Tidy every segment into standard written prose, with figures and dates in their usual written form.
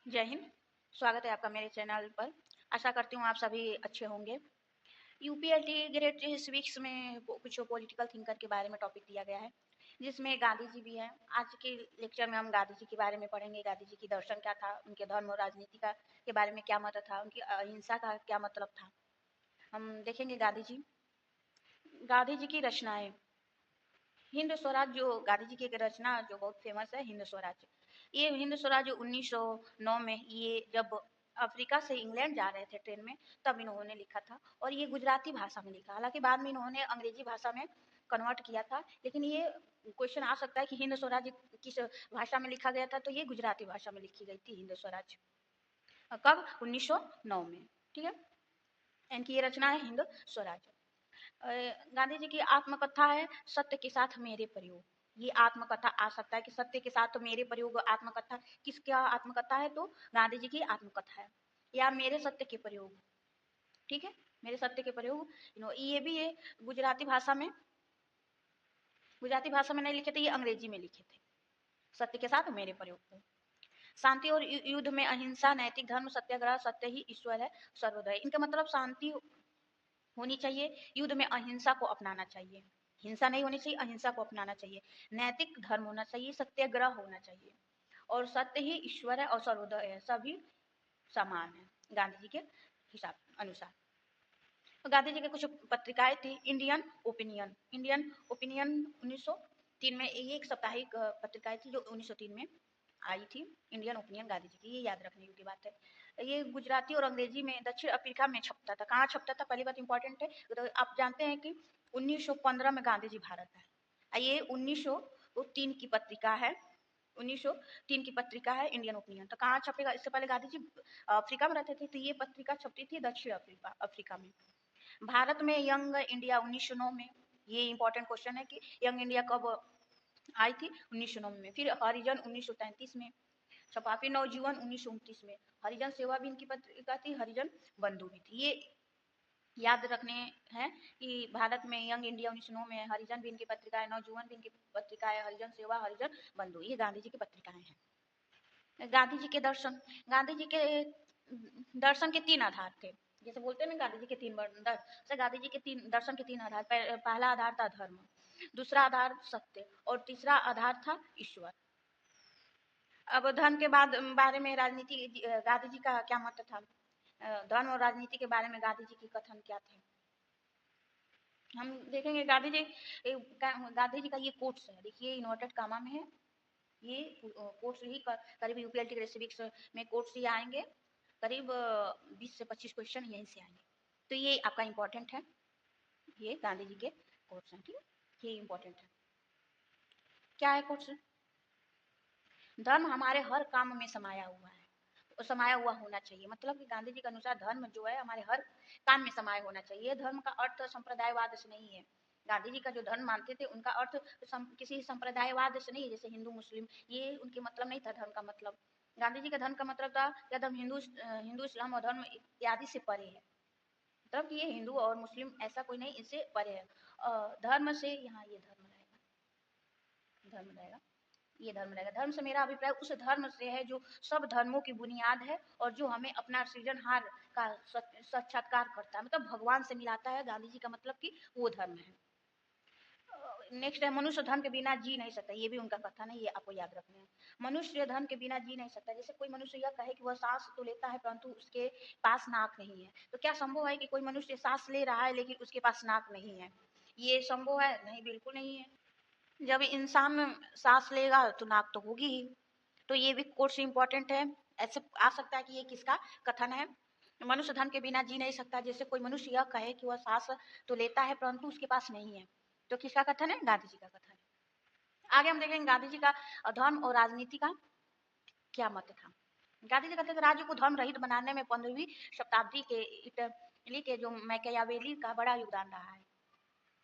जय हिंद। स्वागत है आपका मेरे चैनल पर। आशा करती हूँ आप सभी अच्छे होंगे। यूपीएलटी ग्रेड सिविक्स में कुछ पॉलिटिकल थिंकर के बारे में टॉपिक दिया गया है, जिसमें गांधी जी भी हैं। आज के लेक्चर में हम गांधी जी के बारे में पढ़ेंगे। गांधी जी की दर्शन क्या था, उनके धर्म और राजनीति का के बारे में क्या मत था, उनकी अहिंसा का क्या मतलब था, हम देखेंगे। गांधी जी की रचनाएं। हिंद स्वराज जो गांधी जी की एक रचना जो बहुत फेमस है, हिंद स्वराज। ये हिंद स्वराज 1909 में, ये जब अफ्रीका से इंग्लैंड जा रहे थे ट्रेन में, तब इन्होंने लिखा था। और ये गुजराती भाषा में लिखा, हालांकि बाद में इन्होंने अंग्रेजी भाषा में कन्वर्ट किया था। लेकिन ये क्वेश्चन आ सकता है कि हिंद स्वराज किस भाषा में लिखा गया था, तो ये गुजराती भाषा में लिखी गई थी हिंद स्वराज। कब? 1909 में। ठीक है, इनकी ये रचना है हिंद स्वराज। गांधी जी की आत्मकथा है सत्य के साथ मेरे प्रयोग। ये आत्मकथा आ सकता है कि सत्य के साथ तो मेरे प्रयोग आत्मकथा। किसका आत्मकथा है? तो गांधी जी की आत्मकथा है, या मेरे सत्य के प्रयोग। ठीक है, मेरे सत्य के प्रयोग। ये भी है गुजराती भाषा में नहीं लिखे थे, ये अंग्रेजी में लिखे थे। सत्य के साथ मेरे प्रयोग को। शांति और युद्ध में अहिंसा, नैतिक धर्म, सत्याग्रह, सत्य ही ईश्वर है, सर्वोदय। इनका मतलब शांति होनी चाहिए, युद्ध में अहिंसा को अपनाना चाहिए। हिंसा नहीं होनी चाहिए, अहिंसा को अपनाना चाहिए। नैतिक धर्म होना चाहिए, सत्याग्रह होना चाहिए, और सत्य ही ईश्वर है और सर्वोदय है, सभी समान है गांधी जी के हिसाब अनुसार। तो गांधी जी की कुछ पत्रिकाएं थी। इंडियन ओपिनियन 1903 में, ये एक साप्ताहिक पत्रिकाएं थी जो 1903 में आई थी। इंडियन ओपिनियन गांधी जी की, ये याद रखने योग्य बात है। ये गुजराती और अंग्रेजी में दक्षिण अफ्रीका में छपता था। कहाँ छपता था? पहली बात इंपॉर्टेंट है, तो आप जानते हैं कि 1915 में गांधी जी भारत आए। ये 1903 की पत्रिका है। 1903 की पत्रिका है इंडियन ओपिनियन। तो कहाँ छपेगा? इससे पहले गांधी जी अफ्रीका में रहते थे, तो ये पत्रिका छपती थी दक्षिण अफ्रीका में। भारत में यंग इंडिया 1909 में। ये इंपॉर्टेंट क्वेश्चन है कि यंग इंडिया कब आई थी? 1909 में। फिर हरिजन 1933 में छपा। फिर नवजीवन 1929 में। हरिजन सेवा भी इनकी पत्रिका थी, हरिजन बंधु भी थी। ये याद रखने हैं कि भारत में यंग इंडिया 1909 में, हरिजन भी इनकी पत्रिका है, नवजीवन भी इनकी पत्रिका है, हरिजन सेवा, हरिजन बंधु, ये गांधी जी की पत्रिकाएं हैं। गांधी जी के दर्शन। गांधी जी के दर्शन के तीन आधार थे। जैसे बोलते हैं ना गांधी जी के तीन दर्शन, गांधी जी के तीन दर्शन के तीन आधार। पहला आधार था धर्म, दूसरा आधार सत्य, और तीसरा आधार था ईश्वर। अब धर्म के बारे में राजनीति, गांधी जी का क्या मत था? धर्म और राजनीति के बारे में गांधी जी के कथन क्या थे, हम देखेंगे। गांधी जी का ये कोट्स है, देखिए इन्वर्टेड कामा में है। ये कोट्स ही करीब यूपीएलटी के सिविक्स में कोट्स ही आएंगे। करीब 20 से 25 क्वेश्चन यहीं से आएंगे। तो ये आपका इंपॉर्टेंट है, ये गांधी जी के कोट्स हैं। ठीक है, ये इंपॉर्टेंट है। क्या है कोट्स? धर्म हमारे हर काम में समाया हुआ है, समाया हुआ होना चाहिए। मतलब कि गांधी जी के अनुसार धर्म जो है हमारे हर काम में समाया होना चाहिए। धर्म का अर्थ संप्रदायवाद से नहीं है। गांधी जी का जो धर्म मानते थे, उनका अर्थ किसी संप्रदायवाद से नहीं है, जैसे हिंदू मुस्लिम, ये उनके मतलब नहीं था। धर्म का मतलब, गांधी जी का धर्म का मतलब था कि धर्म हिंदू इस्लाम और धर्म इत्यादि से परे है। मतलब कि ये हिंदू और मुस्लिम ऐसा कोई नहीं, इससे परे है। धर्म से यहाँ ये धर्म रहेगा, धर्म रहेगा, ये धर्म रहेगा। धर्म से मेरा अभिप्राय उस धर्म से है जो सब धर्मों की बुनियाद है, और जो हमें अपना सृजनहार का साक्षात्कार करता है, मतलब भगवान से मिलाता है। गांधी जी का मतलब कि वो धर्म है। नेक्स्ट है, मनुष्य धन के बिना जी नहीं सकता। ये भी उनका कथन है, ये आपको याद रखना है। मनुष्य धन के बिना जी नहीं सकता। जैसे कोई मनुष्य यह कहे कि वह सांस तो लेता है परंतु उसके पास नाक नहीं है, तो क्या संभव है कि कोई मनुष्य सांस ले रहा है लेकिन उसके पास नाक नहीं है? ये संभव है? नहीं, बिल्कुल नहीं है। जब इंसान सांस लेगा तो नाक तो होगी ही। तो ये भी कोर्स इंपॉर्टेंट है। ऐसे आ सकता है कि ये किसका कथन है? मनुष्य धन के बिना जी नहीं सकता। जैसे कोई मनुष्य यह कहे कि वह सांस तो लेता है परंतु उसके पास नहीं है, तो किसका कथन है? गांधी जी का कथन है। आगे हम देखेंगे गांधी जी का धर्म और राजनीति का क्या मत था। गांधी जी कहते थे राज्य को धर्म रहित बनाने में 15वीं शताब्दी के इटली के जो मैकियावेली का बड़ा योगदान रहा है।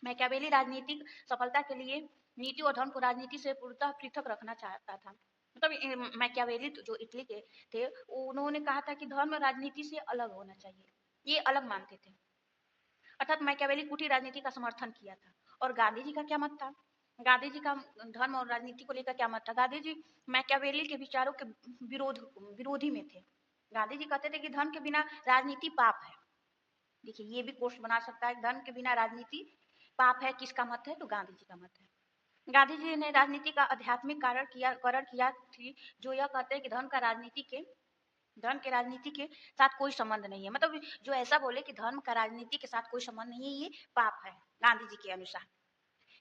मैकियावेली राजनीतिक सफलता के लिए नीति और धर्म को राजनीति से पूर्णतः पृथक रखना चाहता था। मतलब मैकियावेली जो इटली के थे, उन्होंने कहा था कि धर्म राजनीति से अलग होना चाहिए, ये अलग मानते थे। अर्थात मैकियावेली कुटीर राजनीति का समर्थन किया था। और गांधी जी का क्या मत था? गांधी जी का धर्म और राजनीति को लेकर क्या मत था? गांधी जी मैकियावेली के विचारों के विरोधी में थे। गांधी जी कहते थे कि धर्म के बिना राजनीति पाप है। देखिए ये भी कोर्स बना सकता है, धर्म के बिना राजनीति पाप है। किसका मत है? तो गांधी जी का मत है। गांधी जी ने राजनीति का आध्यात्मिक करण किया थी, जो यह कहते हैं कि धर्म के राजनीति के साथ कोई संबंध नहीं है। मतलब जो ऐसा बोले कि धर्म का राजनीति के साथ कोई संबंध नहीं है, ये पाप है गांधी जी के अनुसार।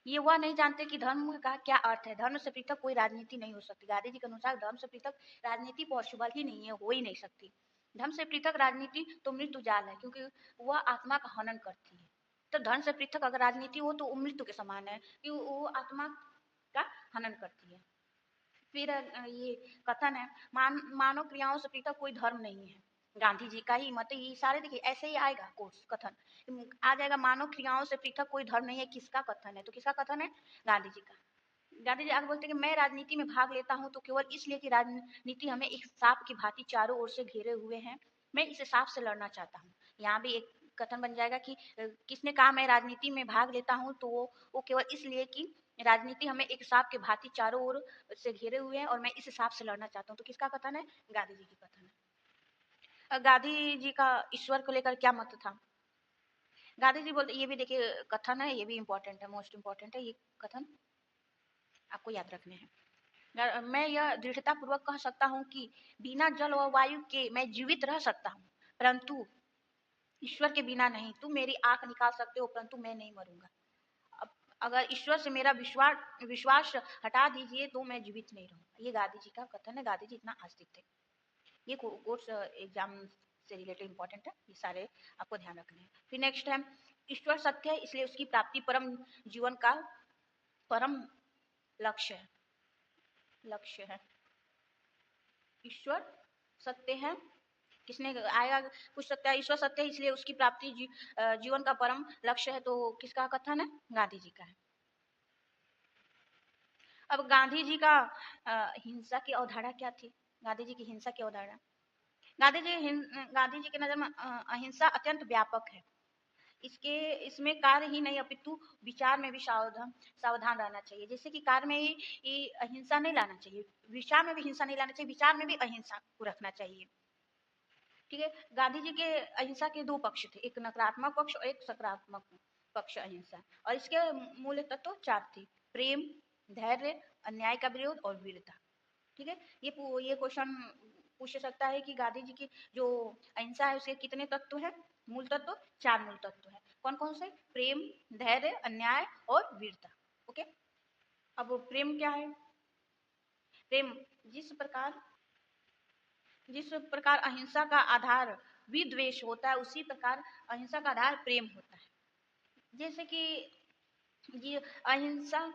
ये वह नहीं जानते कि धर्म का क्या अर्थ है। धर्म से पृथक कोई राजनीति नहीं हो सकती। गांधी जी के अनुसार धर्म से पृथक राजनीति पॉसिबल ही नहीं है, हो ही नहीं सकती। धर्म से पृथक राजनीति तो मृत्यु जाल है, क्योंकि वह आत्मा का हनन करती है। तो धर्म से पृथक अगर राजनीति हो तो मृत्यु के समान है, कि वो आत्मा का हनन करती है। फिर ये कथन है, मानव क्रियाओं से पृथक कोई धर्म नहीं है। गांधी जी का ही मत है। ये सारे देखिए ऐसे ही आएगा कोर्स कथन आ जाएगा, मानव क्रियाओं से पृथक कोई धर्म नहीं है। किसका कथन है? तो किसका कथन है? गांधी जी का। गांधी जी आगे बोलते हैं कि मैं राजनीति में भाग लेता हूं तो केवल इसलिए कि राजनीति हमें एक सांप की भांति चारों ओर से घेरे हुए है। मैं इस सांप से लड़ना चाहता हूँ। यहाँ भी एक कथन बन जाएगा कि किसने कहा मैं राजनीति में भाग लेता हूँ, तो वो केवल इसलिए कि राजनीति हमें एक सांप के भांति चारों ओर से घेरे हुए हैं और मैं इस सांप से लड़ना चाहता हूँ। तो किसका कथन है? गांधी जी की कथन है। गांधी जी का ईश्वर को लेकर क्या मत था? गांधी जी बोलते, ये भी देखिए कथन है, ये भी इंपॉर्टेंट है, मोस्ट इंपॉर्टेंट है ये कथन, आपको याद रखने हैं। मैं यह दृढ़ता पूर्वक कह सकता हूँ कि बिना जल और वायु के मैं जीवित रह सकता हूँ, परंतु ईश्वर के बिना नहीं। तुम मेरी आंख निकाल सकते हो परंतु मैं नहीं मरूंगा। अब अगर ईश्वर से मेरा विश्वास हटा दीजिए तो मैं जीवित नहीं रहूंगा। ये गांधी जी का कथन है। गांधी जी इतना आस्तिक थे। ये कोर्स एग्जाम से रिलेटेड इंपॉर्टेंट है, ये सारे आपको ध्यान रखने हैं। फिर नेक्स्ट है, ईश्वर सत्य है इसलिए उसकी प्राप्ति परम जीवन का परम लक्ष्य है। ईश्वर सत्य है, किसने आएगा पूछ सकता है। ईश्वर सत्य है इसलिए उसकी प्राप्ति जीवन का परम लक्ष्य है। तो किसका कथन है? गांधी जी का है। अब गांधी जी का हिंसा की अवधारणा क्या थी? गांधी जी की हिंसा की अवधारणा, गांधी जी के नजर में अहिंसा अत्यंत व्यापक है। इसमें कार्य ही नहीं अपितु विचार में भी सावधान रहना चाहिए। जैसे कि कार्य में ही अहिंसा नहीं लाना चाहिए, विचार में भी हिंसा नहीं लाना चाहिए, विचार में भी अहिंसा को रखना चाहिए। ठीक है। गांधी जी के अहिंसा के दो पक्ष थे, एक नकारात्मक पक्ष और एक सकारात्मक पक्ष अहिंसा। और इसके मूल तत्व चार थे, प्रेम, धैर्य, अन्याय का विरोध और वीरता। ठीक है। ये क्वेश्चन पूछ सकता है कि गांधी जी की जो अहिंसा है उसके कितने तत्व है? मूल तत्व चार मूल तत्व है। कौन कौन से? प्रेम, धैर्य, अन्याय और वीरता। ओके। अब प्रेम क्या है? प्रेम जिस प्रकार अहिंसा का आधार विद्वेष होता है, उसी प्रकार अहिंसा का आधार प्रेम होता है। जैसे कि ये अहिंसा,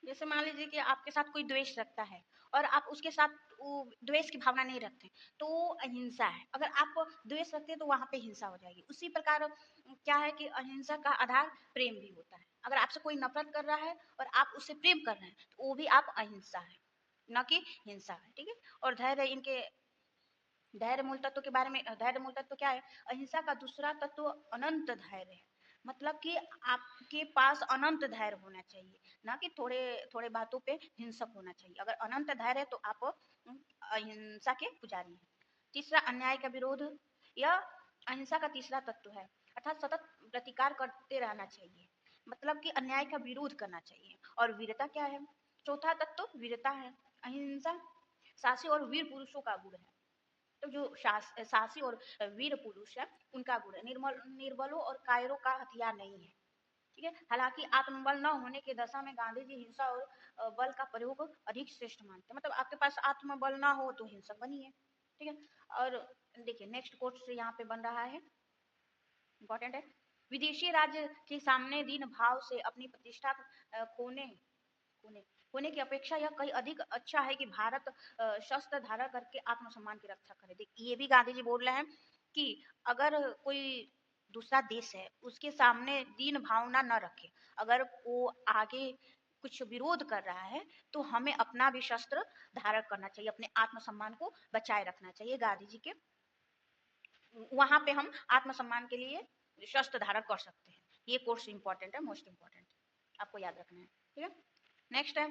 जैसे मान लीजिए कि आपके साथ कोई द्वेष रखता है और आप उसके साथ द्वेष की भावना नहीं रखते, तो अहिंसा है। अगर आप द्वेष रखते हैं तो वहां पे हिंसा हो जाएगी। उसी प्रकार क्या है कि अहिंसा का आधार प्रेम भी होता है। अगर आपसे कोई नफरत कर रहा है और आप उससे प्रेम कर रहे हैं तो वो भी आप अहिंसा है, न कि हिंसा है। ठीक है। और धैर्य, इनके धैर्य मूल तत्व के बारे में, धैर्य मूल तत्व क्या है? अहिंसा का दूसरा तत्व अनंत धैर्य है। मतलब कि आपके पास अनंत धैर्य होना चाहिए, ना कि थोड़े थोड़े बातों पे हिंसक होना चाहिए। अगर अनंत धैर्य है तो आप अहिंसा के पुजारी हैं। तीसरा, अन्याय का विरोध, यह अहिंसा का तीसरा तत्व है। अर्थात सतत प्रतिकार करते रहना चाहिए, मतलब कि अन्याय का विरोध करना चाहिए। और वीरता क्या है? चौथा तत्व वीरता है। अहिंसा साहसी और वीर पुरुषों का गुण है। तो जो साहसी और वीर पुरुष है उनका गुण है। निर्बलों और कायरों का हथियार नहीं है। ठीक है। हालांकि आत्मबल न होने की दशा में गांधी जी हिंसा और बल का प्रयोग अधिक श्रेष्ठ मानते हैं। मतलब आपके पास आत्मबल ना हो तो हिंसक बनिए। ठीक है। और देखिए नेक्स्ट कोट से यहाँ पे बन रहा है, इंपॉर्टेंट है, विदेशी राज्य के सामने दीन भाव से अपनी प्रतिष्ठा खोने होने होने की अपेक्षा यह कहीं अधिक अच्छा है कि भारत शस्त्र धारण करके आत्मसम्मान की रक्षा करे। देखिए ये भी गांधी जी बोल रहे हैं कि अगर कोई दूसरा देश है उसके सामने दीन भावना न रखे, अगर वो आगे कुछ विरोध कर रहा है तो हमें अपना भी शस्त्र धारण करना चाहिए, अपने आत्मसम्मान को बचाए रखना चाहिए। गांधी जी के वहां पे हम आत्मसम्मान के लिए शस्त्र धारण कर सकते हैं। ये कोर्स इंपॉर्टेंट है, मोस्ट इंपॉर्टेंट। आपको याद रखना है, ठीक है। नेक्स्ट है,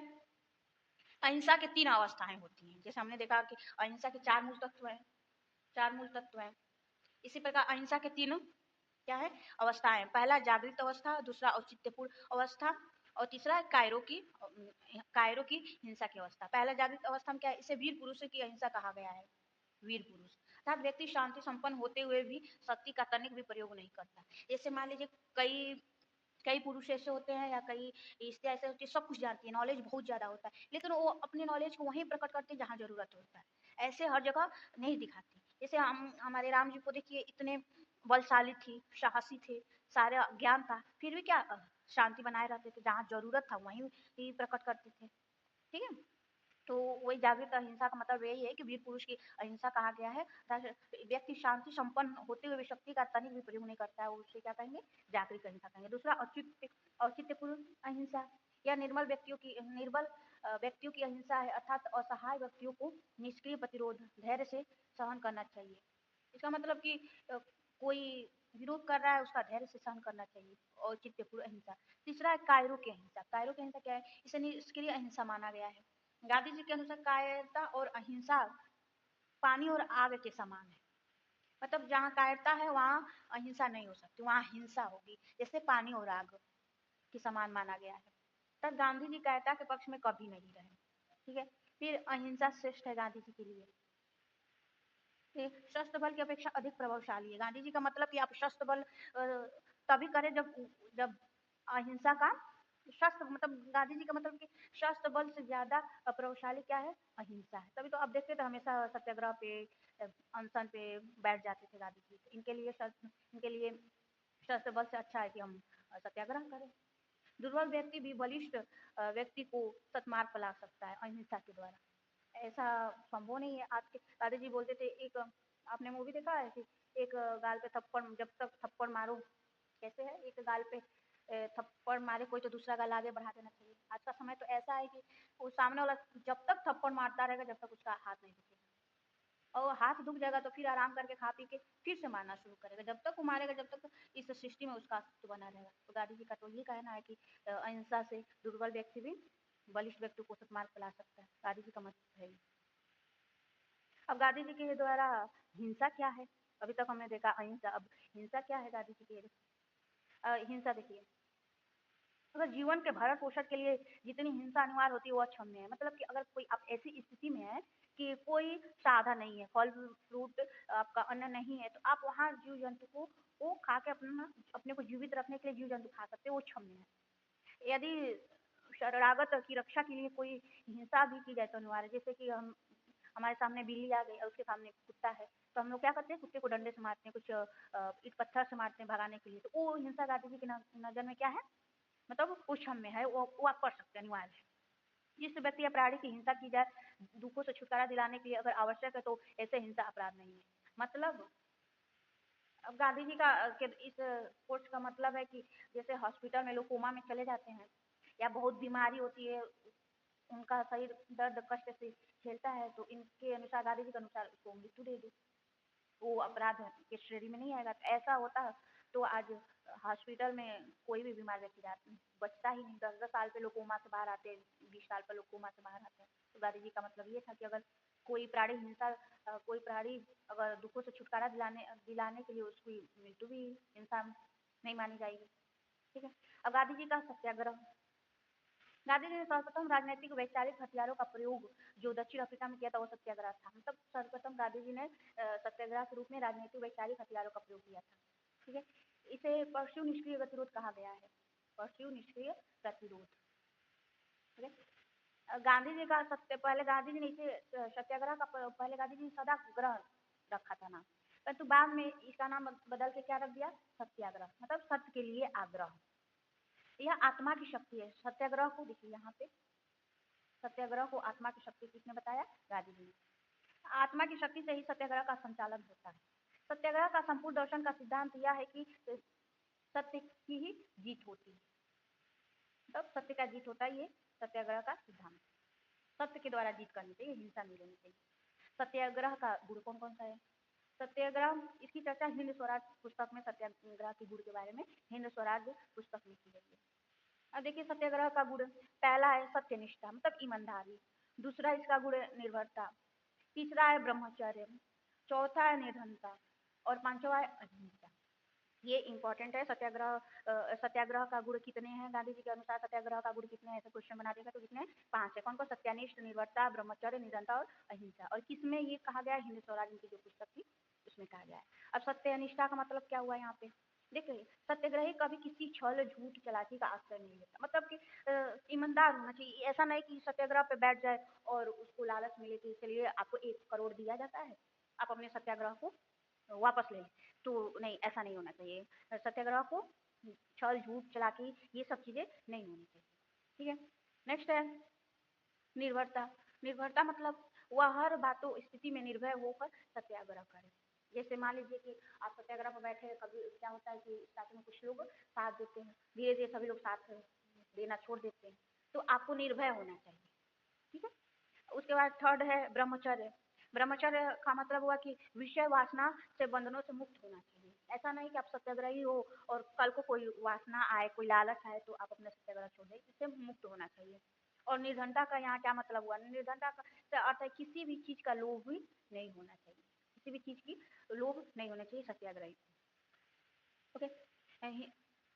अहिंसा के 3 अवस्थाएं होती हैं। जैसे हमने देखा कि अहिंसा के 4 मूल तत्व हैं, 4 मूल तत्व हैं। इसी प्रकार अहिंसा के 3 क्या है, अवस्थाएं। पहला जागृत अवस्था, दूसरा औचित्यपूर्ण अवस्था और तीसरा कायरों की हिंसा की अवस्था। पहला जागृत अवस्था में क्या है, इसे वीर पुरुषों की अहिंसा कहा गया है। वीर पुरुष अर्थात व्यक्ति शांति संपन्न होते हुए भी शक्ति का तनिक भी प्रयोग नहीं करता। जैसे मान लीजिए कई कई पुरुष ऐसे होते हैं या कई स्त्रियां ऐसे होती है, सब कुछ जानती है, नॉलेज बहुत ज्यादा होता है, लेकिन वो अपने नॉलेज को वहीं प्रकट करते हैं जहां जरूरत होता है, ऐसे हर जगह नहीं दिखाती। जैसे हम हमारे राम जी को देखिए, इतने बलशाली थी, साहसी थे, सारा ज्ञान था, फिर भी क्या शांति बनाए रहते थे, जहां जरूरत था वहीं ही प्रकट करते थे, ठीक है। तो वही जागृत अहिंसा का मतलब यही है कि वीर पुरुष की अहिंसा कहा गया है। व्यक्ति शांति संपन्न होते हुए भी शक्ति का तनिक भी प्रयोग नहीं करता है, उसे क्या कहेंगे, जागृत अहिंसा कहेंगे। दूसरा औचित्यपूर्ण अहिंसा, यह निर्बल व्यक्तियों की अहिंसा है, अर्थात असहाय व्यक्तियों को निष्क्रिय प्रतिरोध धैर्य से सहन करना चाहिए। इसका मतलब कि कोई विरोध कर रहा है, उसका धैर्य से सहन करना चाहिए, औचित्यपूर्ण अहिंसा। तीसरा है कायरों की अहिंसा। कायरों की अहिंसा क्या है, इसे निष्क्रिय अहिंसा माना गया है। गांधी जी के अनुसार कायरता और अहिंसा पानी और आग के समान है। मतलब जहाँ कायरता है वहां अहिंसा नहीं हो सकती, वहां हिंसा होगी, जैसे पानी और आग के समान माना गया है। तब गांधी जी कायरता के पक्ष में कभी नहीं रहे, ठीक है। फिर अहिंसा श्रेष्ठ है गांधी जी के लिए, शस्त्र बल की अपेक्षा अधिक प्रभावशाली है। गांधी जी का मतलब कि आप शस्त्र बल तभी करें जब जब अहिंसा का शस्त्र, मतलब गांधी जी का मतलब कि शस्त्र बल से ज्यादा प्रभावशाली क्या है, अहिंसा है। तभी तो आप देखते थे हमेशा सत्याग्रह पे, अनशन पे बैठ जाते थे गांधी जी। इनके लिए शस्त्र बल से अच्छा है कि हम सत्याग्रह करें। दुर्बल व्यक्ति भी बलिष्ठ व्यक्ति को सतमार्ग पर ला सकता है अहिंसा के द्वारा, ऐसा संभव नहीं है। आज के दादा जी बोलते थे, एक आपने मूवी देखा है कि एक गाल पे थप्पड़, जब तक थप्पड़ मारो, कैसे है, एक गाल पे थप्पड़ मारे कोई तो दूसरा गाल आगे बढ़ा देना चाहिए। आज का समय तो ऐसा है कि वो सामने वाला जब तक थप्पड़ मारता रहेगा जब तक उसका हाथ नहीं दुखेगा, और हाथ दुख जाएगा तो फिर आराम करके खा पी के फिर से मारना शुरू करेगा, जब तक वो मारेगा जब तक इस सृष्टि में उसका अस्तित्व बना रहेगा। तो गांधी जी का तो ये कहना है कि अहिंसा से दुर्बल व्यक्ति भी बलिष्ठ व्यक्ति को सतमार्ग पर ला सकता है, गांधी जी का मत है। अब गांधी जी के द्वारा हिंसा क्या है, अभी तक हमने देखा अहिंसा, अब हिंसा क्या है गांधी जी के। हिंसा देखिए, अगर जीवन के भरण पोषण के लिए जितनी हिंसा अनिवार्य होती है वो क्षम्य है। मतलब कि अगर कोई आप ऐसी स्थिति में है कि कोई साधन नहीं है, फल फ्रूट आपका अन्न नहीं है, तो आप वहाँ जीव जंतु को वो खा के अपने को जीवित रखने के लिए जीव जंतु खा सकते हैं, वो क्षम्य है। यदि शरणागत की रक्षा के लिए कोई हिंसा भी की जाए तो अनिवार्य, जैसे कि हम हमारे सामने बिल्ली आ गई और उसके सामने कुत्ता है, तो हम लोग क्या करते हैं, कुत्ते को डंडे से मारते हैं, कुछ ईट पत्थर से मारते हैं भगाने के लिए। तो वो हिंसा गांधी जी की नजर में क्या है, मतलब वो क्षम्य है, वो आप कर सकते हैं, अनिवार्य है। जिस व्यक्ति या प्राणी की हिंसा की जाए दुखों से छुटकारा दिलाने के लिए अगर आवश्यक है तो ऐसे हिंसा अपराध नहीं है। मतलब अब गांधी जी का के इस कोर्स का मतलब है कि जैसे हॉस्पिटल में लोग कोमा में चले जाते हैं या बहुत बीमारी होती है, उनका शरीर दर्द कष्ट से झेलता है, तो इनके अनुसार गांधी जी के अनुसार उसको मृत्यु दे दो, वो अपराध के श्रेणी में नहीं आएगा। तो ऐसा होता तो आज हॉस्पिटल में कोई भी बीमार व्यक्ति बचता ही नहीं। 10-10 साल पे लोग कोमा से बाहर आते हैं, 20 साल पे लोग कोमा से बाहर आते हैं। तो गांधी जी का मतलब ये था कि अगर कोई प्राणी हिंसा कोई प्राणी अगर दुखों से छुटकारा दिलाने के लिए उसकी मृत्यु भी हिंसा नहीं मानी जाएगी, ठीक है। अब गांधी जी का सत्याग्रह, गांधी जी ने सर्वप्रथम राजनीतिक वैचारिक हथियारों का प्रयोग जो दक्षिण अफ्रीका में किया था वो सत्याग्रह था। मतलब सर्वप्रथम गांधी जी ने सत्याग्रह के रूप में राजनीतिक वैचारिक हथियारों का प्रयोग किया था, ठीक है। इसे परशु निष्क्रिय गतिरोध कहा गया है, परशु निष्क्रिय प्रतिरोध, ठीक है। गांधी जी का पहले गांधी जी ने इसे सत्याग्रह का पहले गांधी जी ने सदाग्रह रखा था नाम, परंतु बाद में इसका नाम बदल के क्या रख दिया, सत्याग्रह, मतलब सत्य के लिए आग्रह। यह आत्मा की शक्ति है। सत्याग्रह को देखिए यहाँ पे, सत्याग्रह को आत्मा की शक्ति किसने बताया, गांधी जी ने। आत्मा की शक्ति से ही सत्याग्रह का संचालन होता है। सत्याग्रह का संपूर्ण दर्शन का सिद्धांत यह है कि सत्य की ही जीत होती है, तब सत्य का जीत होता है, ये सत्याग्रह का सिद्धांत। सत्य के द्वारा जीत करनी चाहिए, हिंसा नहीं लेनी चाहिए। सत्याग्रह का गुण कौन कौन सा है, सत्याग्रह इसकी चर्चा हिंद स्वराज पुस्तक में, सत्याग्रह के गुण के बारे में हिंद स्वराज पुस्तक में की गई है। अब देखिए सत्याग्रह का गुण पहला है सत्यनिष्ठा मतलब ईमानदारी, दूसरा इसका गुण है निर्भरता, तीसरा है ब्रह्मचर्य, चौथा है निर्धनता और पांचवा है अहिंसा। ये इंपॉर्टेंट है। सत्याग्रह का गुण कितने हैं गांधी जी के अनुसार? सत्याग्रह का गुण कितने हैं ऐसा क्वेश्चन बना देगा तो कितने? 5 है। कौन कौन? सत्यानिष्ठ, निर्भरता, ब्रह्मचर्य, निर्धनता और अहिंसा। और किसमें ये कहा गया है? हिंद स्वराज की जो पुस्तक थी उसमें कहा गया है। अब सत्यनिष्ठा का मतलब क्या हुआ यहाँ पे? देखिए सत्याग्रही कभी किसी छल झूठ चालाकी का आश्रय नहीं लेता, मतलब कि ईमानदार होना चाहिए। ऐसा नहीं कि सत्याग्रह पे बैठ जाए और उसको लालच मिले कि चलिए आपको 1 करोड़ दिया जाता है, आप अपने सत्याग्रह को वापस ले लें, तो नहीं, ऐसा नहीं होना चाहिए। सत्याग्रह को छल झूठ चालाकी ये सब चीजें नहीं होनी चाहिए। ठीक है। नेक्स्ट है निर्भरता। निर्भरता मतलब वह हर बातों स्थिति में निर्भय होकर सत्याग्रह करे। जैसे मान लीजिए कि आप सत्याग्रह पर बैठे हैं, कभी क्या होता है कि स्टार्टिंग में कुछ लोग साथ देते हैं, धीरे धीरे सभी लोग साथ देना छोड़ देते हैं, तो आपको निर्भय होना चाहिए। ठीक है। उसके बाद थर्ड है ब्रह्मचर्य। ब्रह्मचर्य का मतलब हुआ कि विषय वासना से बंधनों से मुक्त होना चाहिए। ऐसा नहीं कि आप सत्याग्रही हो और कल को कोई वासना आए, कोई लालच आए तो आप अपना सत्याग्रह छोड़ दें, इससे मुक्त होना चाहिए। और निर्धनता का यहाँ क्या मतलब हुआ? निर्धनता का अर्थ है किसी भी चीज का लोभ भी नहीं होना चाहिए, किसी भी चीज की लोभ नहीं होना चाहिए सत्याग्रही। ओके।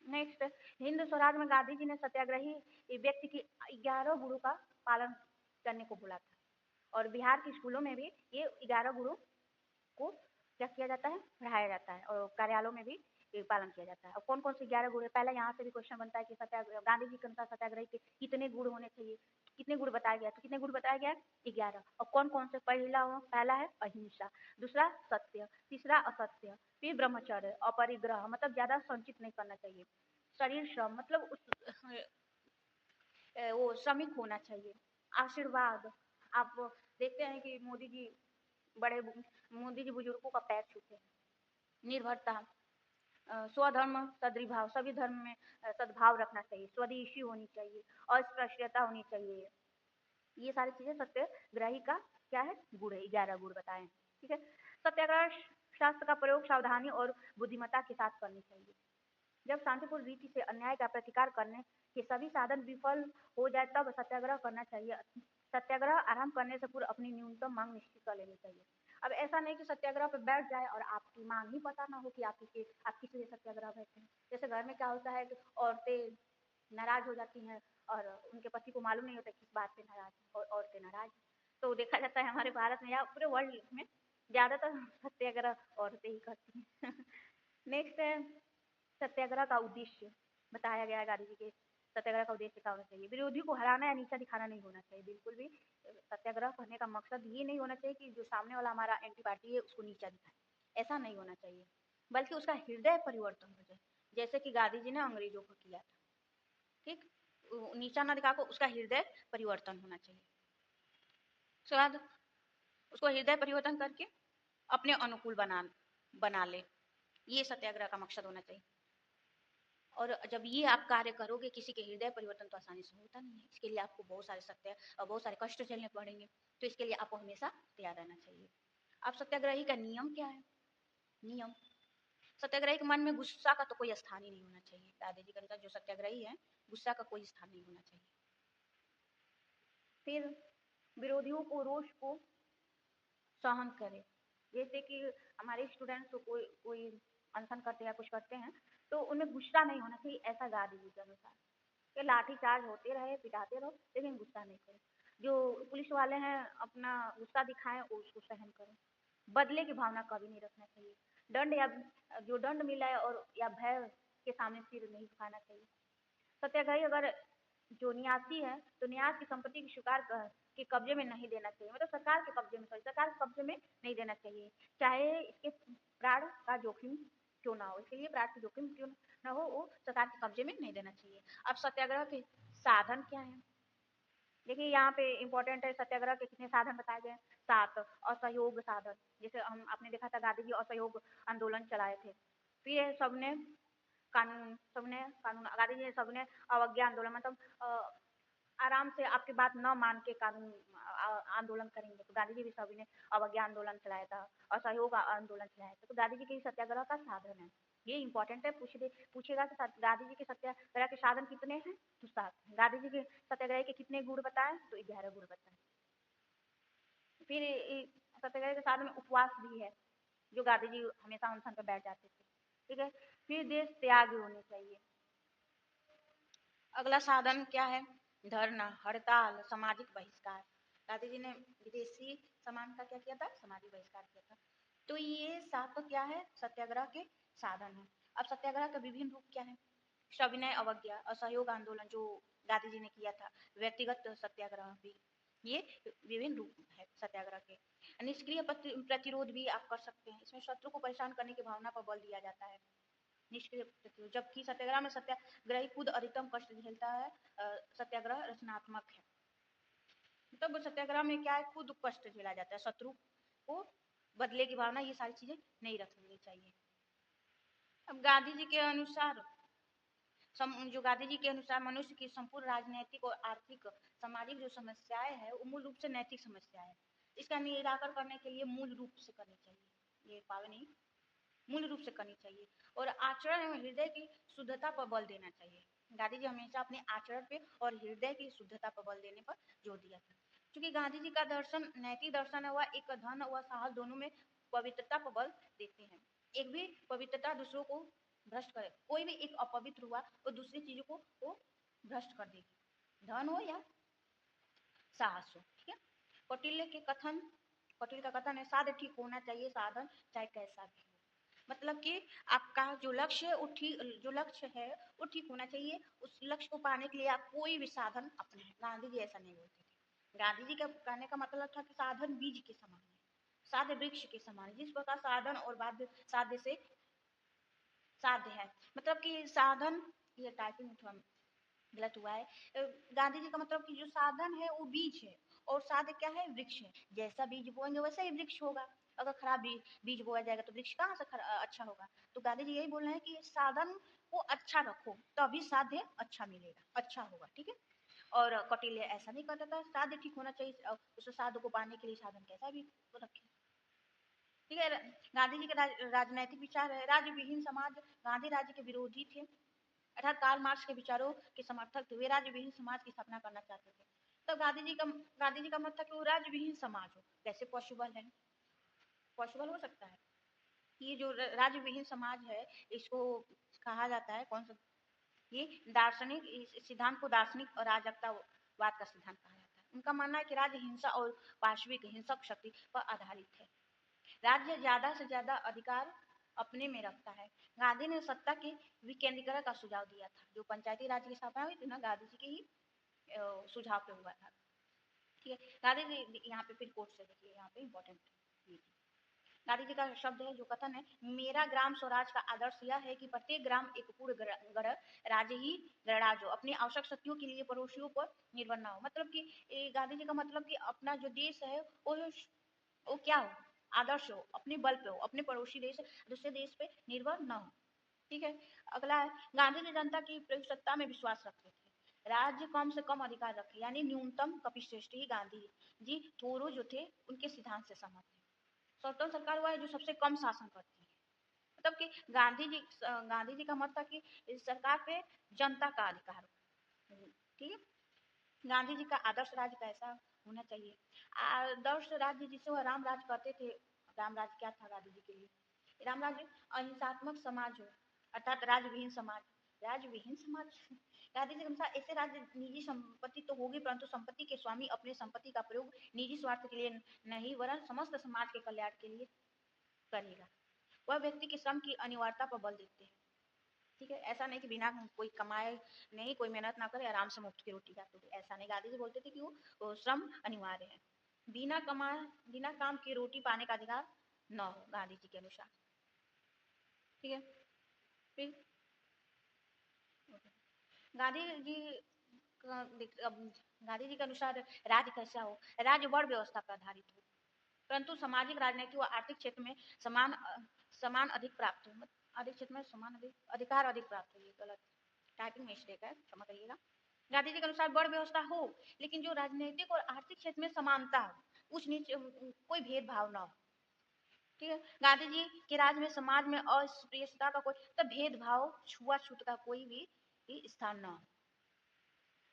नेक्स्ट, हिंद स्वराज में गांधी जी ने सत्याग्रही व्यक्ति की 11 गुणों का पालन करने को बोला था। और बिहार के स्कूलों में भी ये 11 गुणों को क्या किया जाता है? पढ़ाया जाता है और कार्यालयों में भी पालन किया जाता है। और कौन कौन से 11 गुण है? पहले यहाँ से भी क्वेश्चन बनता है कि सत्याग्रह गांधी जी के अनुसार सत्याग्रही के कितने गुण होने चाहिए? कितने गुण बताया गया? तो कितने गुण बताया गया? 11। और कौन कौन से? पहला है अहिंसा, दूसरा सत्य, तीसरा असत्य, फिर ब्रह्मचर्य, अपरिग्रह मतलब ज्यादा संचित नहीं करना चाहिए, शरीर श्रम मतलब वो श्रमिक होना चाहिए, आशीर्वाद। आप देखते हैं कि मोदी जी बुजुर्गों का पैर छूते हैं। निर्भरता, स्वधर्म सद्भाव, सभी धर्म में सद्भाव रखना चाहिए, स्वदेशी होनी चाहिए, अस्पृश्यता होनी चाहिए। ये सारी चीजें सत्याग्रही का क्या है? गुण है। 11 गुण बताए। ठीक है। सत्याग्रह शास्त्र का प्रयोग सावधानी और बुद्धिमत्ता के साथ करनी चाहिए। जब शांतिपूर्ण रीति से अन्याय का प्रतिकार करने के सभी साधन विफल हो जाए तब सत्याग्रह करना चाहिए। सत्याग्रह आरंभ करने से पूर्व अपनी न्यूनतम मांग निश्चित कर लेनी चाहिए। अब ऐसा नहीं कि सत्याग्रह पे बैठ जाए और आपकी मांग ही पता ना हो कि आप किस लिए सत्याग्रह बैठे हैं। जैसे घर में क्या होता है कि औरतें नाराज हो जाती हैं और उनके पति को मालूम नहीं होता किस बात पे नाराज है और औरतें नाराज हैं। तो देखा जाता है हमारे भारत में या पूरे वर्ल्ड में ज्यादातर सत्याग्रह औरतें ही करती हैं। नेक्स्ट है सत्याग्रह का उद्देश्य बताया गया है गांधी जी के। सत्याग्रह का उद्देश्य क्या होना चाहिए? विरोधी को हराना या नीचा दिखाना नहीं होना चाहिए, बिल्कुल भी। सत्याग्रह करने का मकसद ये नहीं होना चाहिए कि जो सामने वाला हमारा एंटी पार्टी है उसको नीचा दिखाए, ऐसा नहीं होना चाहिए, बल्कि उसका हृदय परिवर्तन हो जाए, जैसे कि गांधी जी ने अंग्रेजों को किया था। ठीक, नीचा ना दिखाकर उसका हृदय परिवर्तन होना चाहिए। उसके बाद उसको हृदय परिवर्तन करके अपने अनुकूल बना ले, ये सत्याग्रह का मकसद होना चाहिए। और जब ये आप कार्य करोगे, किसी के हृदय परिवर्तन तो आसानी से होता नहीं है, इसके लिए आपको बहुत सारे सत्य और बहुत सारे कष्ट झेलने पड़ेंगे, तो इसके लिए आपको हमेशा तैयार रहना चाहिए। अब सत्याग्रही का नियम क्या है? नियम, सत्याग्रही के मन में गुस्सा का तो कोई स्थान ही नहीं होना चाहिए। गांधी जी के अनुसार जो सत्याग्रही है, गुस्सा का कोई स्थान नहीं होना चाहिए। फिर विरोधियों को रोष को सहन करे। जैसे कि हमारे स्टूडेंट्स को कोई अनशन करते हैं या कुछ करते हैं तो उनमें गुस्सा नहीं होना चाहिए, ऐसा गांधी जी के अनुसार। कि लाठी चार्ज होते रहे, पिटाते रहो, लेकिन गुस्सा नहीं करो। जो पुलिस वाले हैं अपना गुस्सा दिखाएं और उसको सहन करें। बदले की भावना कभी नहीं रखना चाहिए। दंड या जो दंड मिला है और या भय के सामने सिर नहीं झुकाना चाहिए। सत्याग्रही अगर जो न्यासी है तो न्यास की संपत्ति की के कब्जे में नहीं देना चाहिए, मतलब सरकार के कब्जे में, सरकार के कब्जे में नहीं देना चाहिए, चाहे इसके प्राण का जोखिम क्यों ना हो, इसके लिए प्राण की जोखिम क्यों ना हो, वो सरकार के कब्जे में नहीं देना चाहिए। अब सत्याग्रह के साधन क्या है? देखिए यहाँ पे इंपॉर्टेंट है, सत्याग्रह के कितने साधन बताए गए? 7। असहयोग साधन, जैसे आपने देखा था गांधी जी असहयोग आंदोलन चलाए थे। फिर सबने कानून गांधी जी सबने अवज्ञा आंदोलन मतलब आराम से आपकी बात न मान के कानून आंदोलन करेंगे, तो गांधी जी भी सभी ने अवज्ञा आंदोलन चलाया था, असहयोग आंदोलन चलाया था। तो गांधी जी के सत्याग्रह का साधन है। ये इंपॉर्टेंट है, पूछेगा कि गांधी जी के सत्याग्रह के साधन कितने हैं, तो 7। गांधी जी के सत्याग्रह के कितने गुण बताए, तो 11 गुण बताए। फिर सत्याग्रह के साधन में उपवास भी है, जो गांधी जी हमेशा अनशन पर बैठ जाते थे। ठीक है, फिर देश त्याग होने चाहिए। अगला साधन क्या है, धरना, हड़ताल, सामाजिक बहिष्कार। गांधी जी ने विदेशी सामान का क्या किया था, सामाजिक बहिष्कार किया था। तो ये 7 क्या है, सत्याग्रह के साधन है। अब सत्याग्रह का विभिन्न रूप क्या है, सविनय अवज्ञा, असहयोग आंदोलन जो गांधी जी ने किया था, व्यक्तिगत सत्याग्रह भी, ये विभिन्न रूप है सत्याग्रह के। निष्क्रिय प्रतिरोध भी आप कर सकते हैं, इसमें शत्रु को परेशान करने की भावना पर बल दिया जाता है, निष्क्रिय प्रतिरोध। जबकि सत्याग्रह में सत्याग्रही खुद अधिकतम कष्ट झेलता है, सत्याग्रह रचनात्मक है। मतलब सत्याग्रह में क्या है, खुद कष्ट झेला जाता है, शत्रु को बदले की भावना, ये सारी चीजें नहीं रखनी चाहिए। अब गांधी जी के अनुसार जो गांधी जी के अनुसार मनुष्य की संपूर्ण राजनीतिक और आर्थिक सामाजिक जो समस्याएं हैं वो मूल रूप से नैतिक समस्याएं है। इसका निराकरण करने के लिए मूल रूप से करनी चाहिए, ये पावे नहीं, मूल रूप से करनी चाहिए। और आचरण एवं हृदय की शुद्धता पर बल देना चाहिए। गांधी जी हमेशा अपने आचरण पे और हृदय की शुद्धता पर बल देने पर जोर दिया था। क्योंकि गांधी जी का दर्शन नैतिक दर्शन है, वह एक धन व साहस दोनों में पवित्रता पर बल देते हैं। एक भी पवित्रता दूसरों को भ्रष्ट करे, कोई भी एक अपवित्र हुआ और दूसरी चीजों को वो भ्रष्ट कर देगी, धन हो या साहस हो। ठीक है, कौटिल्य के कथन, कौटिल्य का कथन है, साध ठीक होना चाहिए साधन चाहे कैसा भी हो। मतलब कि आपका जो लक्ष्य है वो ठीक, जो लक्ष्य है वो ठीक होना चाहिए। उस लक्ष्य को पाने के लिए आप कोई भी साधन अपनाएं। गांधी जी ऐसा नहीं बोलते थे। गांधी जी का कहने का मतलब था कि साधन बीज के समान है, साध्य वृक्ष के समान है। जिस प्रकार साधन और बाध्य साध्य से साध्य है, मतलब कि साधन, ये टाइपिंग थोड़ा गलत हुआ है। गांधी जी का मतलब कि जो साधन है वो बीज है और साध्य क्या है, वृक्ष है। जैसा बीज बोएंगे वैसा ही वृक्ष होगा। अगर खराब बीज बोया जाएगा तो वृक्ष कहाँ से अच्छा होगा। तो गांधी जी यही बोल रहे हैं कि साधन को अच्छा रखो तभी साध्य अच्छा मिलेगा, अच्छा होगा। ठीक है, और कौटिल्य ऐसा नहीं कहता था, साध्य ठीक होना चाहिए, उस साध्य को पाने के लिए साधन कैसा भी रखे। ठीक है, गांधी जी के राजनैतिक विचार है, राज्य विहीन समाज। गांधी राज्य के विरोधी थे, अर्थात कार्ल मार्क्स के विचारों के समर्थक थे। वे राज्य विहीन समाज की स्थापना करना चाहते थे। तब गांधी जी का मत था कि वो राज्य विहीन समाज हो। कैसे पॉसिबल है, पॉसिबल हो सकता है। ये जो राज्य विहीन समाज है इसको कहा जाता है कौन सा, ये दार्शनिक, इस सिद्धांत को दार्शनिक और अराजकतावाद का सिद्धांत कहा जाता है। उनका मानना है कि राज्य हिंसा और पाशविक हिंसक शक्ति पर आधारित है। राज्य ज्यादा से ज्यादा अधिकार अपने में रखता है। गांधी ने सत्ता के विकेंद्रीकरण का सुझाव दिया था। जो पंचायती राज की स्थापना हुई थी ना, गांधी जी के ही सुझाव पे हुआ था। ठीक है, गांधी जी यहाँ पे फिर कोर्ट से देखिए, यहाँ पे इम्पोर्टेंट गांधी जी का शब्द है, जो कथन है, मेरा ग्राम स्वराज का आदर्श यह है कि प्रत्येक ग्राम एक पूर्ण गढ़ राज्य ही गणराज हो, अपनी आवश्यक शक्तियों के लिए पड़ोसियों पर निर्भर ना हो। मतलब कि गांधी जी का मतलब कि अपना जो देश है वो क्या हो, आदर्श हो, अपने बल पे हो, अपने पड़ोसी देश दूसरे देश पे निर्भर न हो। ठीक है, अगला है, गांधी जी जनता की प्रभुसत्ता में विश्वास रखते थे। राज्य कम से कम अधिकार रखे, यानी न्यूनतम कपिश्रेष्ठ ही गांधी जी थोरो जो थे उनके सिद्धांत से सहमत थे। स्वतंत्र सरकार हुआ है जो सबसे कम शासन करती है। मतलब कि गांधी जी का मत था कि इस सरकार पे जनता का अधिकार हो। ठीक है, गांधी जी का आदर्श राज्य कैसा होना चाहिए, आदर्श राज्य जिसे वह राम राज्य कहते थे। राम राज्य क्या था गांधी जी के लिए, राम राज्य अहिंसात्मक समाज हो, अर्थात राज्य विहीन समाज। राज्य विहीन समाज, गांधी जी के अनुसार ऐसे राज्य निजी संपत्ति तो होगी परंतु संपत्ति के स्वामी अपने संपत्ति का प्रयोग निजी स्वार्थ के लिए नहीं वरन समस्त समाज के कल्याण के लिए करेगा। वह व्यक्ति के श्रम की अनिवार्यता पर बल देते हैं। ठीक है, ऐसा नहीं कि बिना कोई कमाए नहीं, कोई मेहनत ना करे, आराम से मुफ्त की रोटी खाते थे, ऐसा नहीं। गांधी जी बोलते थे कि वो श्रम अनिवार्य है, बिना कमाए बिना काम की रोटी पाने का अधिकार न हो, गांधी जी के अनुसार। ठीक है, फिर गांधी जी गांधी जी के अनुसार राज्य कैसा हो, राज्य वर्ग व्यवस्था पर आधारित हो परंतु सामाजिक राजनीतिक व आर्थिक क्षेत्र में समान अधिक प्राप्त हो। अधिक क्षेत्र में समान अधिकार अधिक प्राप्त हो, ये गलत टाइपिंग मिस्टेक है, क्षमा करिएगा। गांधी जी के अनुसार वर्ग व्यवस्था हो लेकिन जो राजनीतिक और आर्थिक क्षेत्र में समानता हो, उस नीचे कोई भेदभाव ना हो। ठीक है। गांधी जी के राज में समाज में अस्पृश्यता का कोई तो भेदभाव, छुआछूत का कोई भी स्थान न हो।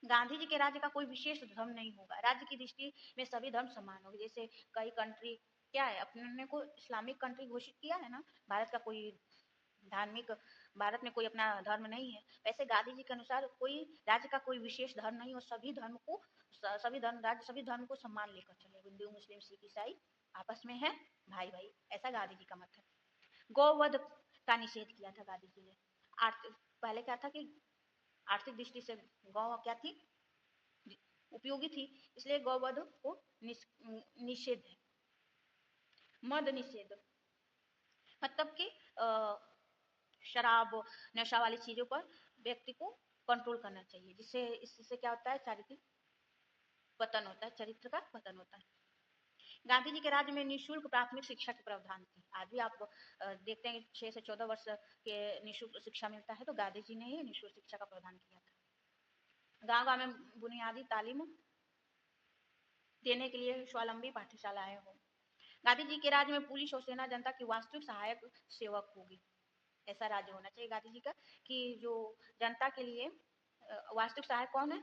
गांधी जी के राज्य का कोई विशेष धर्म नहीं होगा, राज्य की दृष्टि में सभी धर्म समान होंगे। जैसे कई कंट्री क्या है, अपने को इस्लामिक कंट्री घोषित किया है ना, भारत का कोई धार्मिक, भारत में कोई अपना धर्म नहीं है, वैसे गांधी जी के अनुसार कोई राज्य का कोई विशेष धर्म नहीं, और सभी धर्म को, सभी धर्म राज्य सभी धर्म को सम्मान लेकर चले, हिंदू मुस्लिम सिख ईसाई आपस में है भाई भाई, ऐसा गांधी जी का मत है। गौवध का निषेध किया था गांधी जी ने। पहले क्या था कि आर्थिक दृष्टि से गौ क्या थी, उपयोगी थी, इसलिए गौवध को निषेध है। मद निषेध मतलब कि शराब, नशा वाली चीजों पर व्यक्ति को कंट्रोल करना चाहिए, जिससे इससे क्या होता है, चारित्रिक पतन होता है, चरित्र का पतन होता है। गांधी जी के राज्य में निःशुल्क प्राथमिक शिक्षा के प्रावधान थे। आज भी आप देखते हैं कि 6 से 14 वर्ष के निःशुल्क शिक्षा मिलता है, तो गांधी जी ने ही निःशुल्क शिक्षा का प्रावधान किया था। गांव गांव में बुनियादी तालीम देने के लिए स्वावलंबी पाठशालाएं हो। गांधी जी के राज्य में पुलिस और सेना जनता की वास्तविक सहायक सेवक होगी। ऐसा राज्य होना चाहिए गांधी जी का कि जो जनता के लिए वास्तविक सहायक कौन है,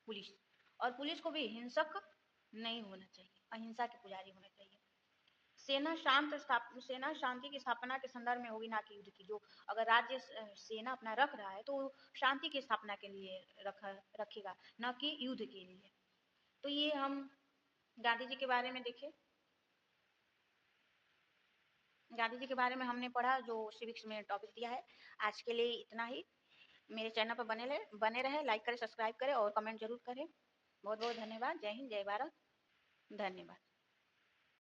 पुलिस, और पुलिस को भी हिंसक नहीं होना चाहिए, अहिंसा के पुजारी होने चाहिए। सेना शांति की स्थापना के संदर्भ में होगी, ना कि युद्ध की। जो अगर राज्य सेना अपना रख रहा है तो शांति की स्थापना के लिए रखेगा, न कि युद्ध के लिए। तो ये हम गांधी जी के बारे में देखे, गांधी जी के बारे में हमने पढ़ा जो सिविक्स में टॉपिक दिया है। आज के लिए इतना ही। मेरे चैनल पर बने रहे, लाइक करें, सब्सक्राइब करें और कमेंट जरूर करें। बहुत बहुत धन्यवाद। जय हिंद, जय भारत। धन्यवाद।